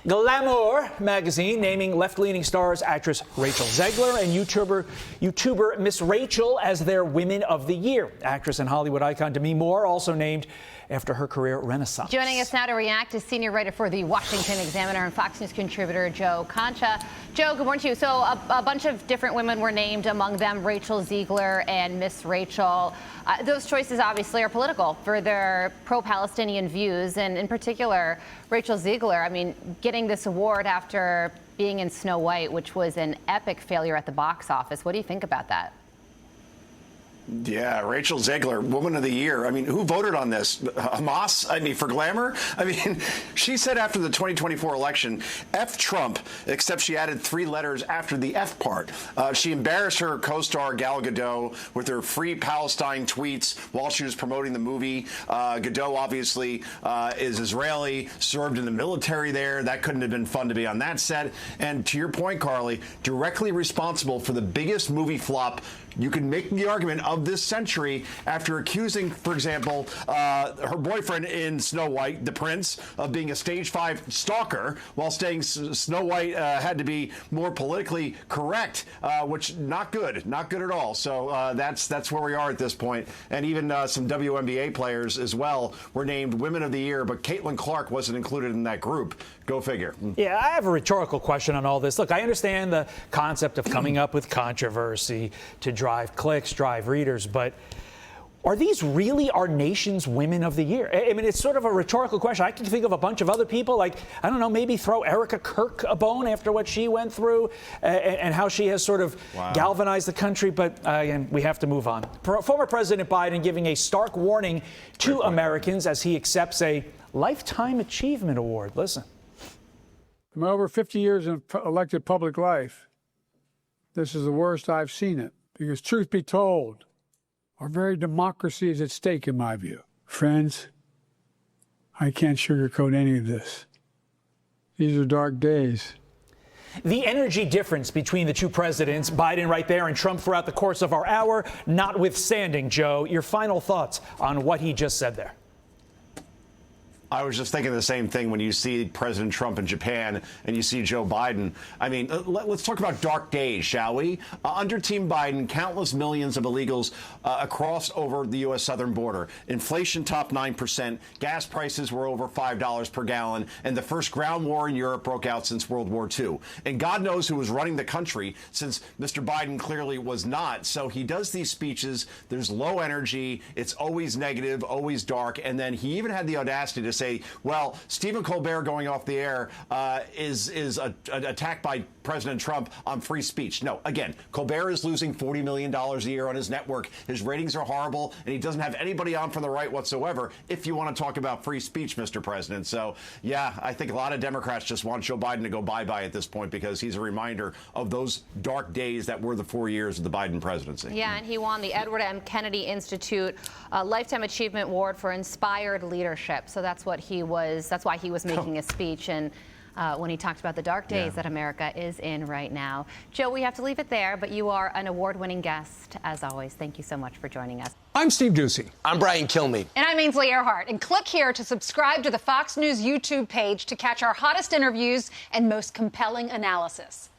Glamour magazine naming left-leaning stars actress Rachel Zegler and YouTuber Miss Rachel as their Women of the Year. Actress and Hollywood icon Demi Moore also named after her career renaissance. Joining us now to react is senior writer for the Washington Examiner and Fox News contributor Joe Concha. Joe, good morning to you. So a bunch of different women were named, among them Rachel Zegler and Miss Rachel. Those choices obviously are political for their pro-Palestinian views, and in particular, Rachel Zegler, I mean, getting this award after being in Snow White, which was an epic failure at the box office. What do you think about that? Yeah, Rachel Zegler, Woman of the Year. I mean, who voted on this? Hamas? I mean, for glamour? I mean, she said after the 2024 election, F Trump, except she added 3 letters after the F part. She embarrassed her co-star Gal Gadot with her Free Palestine tweets while she was promoting the movie. Gadot obviously is Israeli, served in the military there. That couldn't have been fun to be on that set. And to your point, Carly, directly responsible for the biggest movie flop you can make the argument of this century after accusing, for example, her boyfriend in Snow White, the prince, of being a stage 5 stalker, while saying Snow White had to be more politically correct, which not good at all. So that's where we are at this point. And even some WNBA players as well were named Women of the Year, but Caitlin Clark wasn't included in that group. Go figure. Yeah, I have a rhetorical question on all this. Look, I understand the concept of coming up with controversy to drive clicks, drive readers, but are these really our nation's Women of the Year? I mean, it's sort of a rhetorical question. I can think of a bunch of other people, like, I don't know, maybe throw Erica Kirk a bone after what she went through and how she has sort of galvanized the country. But again, we have to move on. Former President Biden giving a stark warning to Americans as he accepts a Lifetime Achievement Award. Listen. In my over 50 years in elected public life, this is the worst I've seen it. Because truth be told, our very democracy is at stake in my view. Friends, I can't sugarcoat any of this. These are dark days. The energy difference between the two presidents, Biden right there and Trump throughout the course of our hour, notwithstanding, Joe, your final thoughts on what he just said there. I was just thinking the same thing when you see President Trump in Japan and you see Joe Biden. I mean, let's talk about dark days, shall we? Under Team Biden, countless millions of illegals crossed over the U.S. southern border. Inflation topped 9%. Gas prices were over $5 per gallon. And the first ground war in Europe broke out since World War II. And God knows who was running the country, since Mr. Biden clearly was not. So he does these speeches. There's low energy. It's always negative, always dark. And then he even had the audacity to say, well, Stephen Colbert going off the air is an attack by President Trump on free speech. No, again, Colbert is losing $40 million a year on his network. His ratings are horrible, and he doesn't have anybody on from the right whatsoever if you want to talk about free speech, Mr. President. So, yeah, I think a lot of Democrats just want Joe Biden to go bye-bye at this point because he's a reminder of those dark days that were the 4 years of the Biden presidency. Yeah, and he won the Edward M. Kennedy Institute Lifetime Achievement Award for Inspired Leadership. So that's why he was making a speech and when he talked about the dark days that America is in right now. Joe, we have to leave it there, but you are an award-winning guest, as always. Thank you so much for joining us. I'm Steve Doocy. I'm Brian Kilmeade. And I'm Ainsley Earhart. And click here to subscribe to the Fox News YouTube page to catch our hottest interviews and most compelling analysis.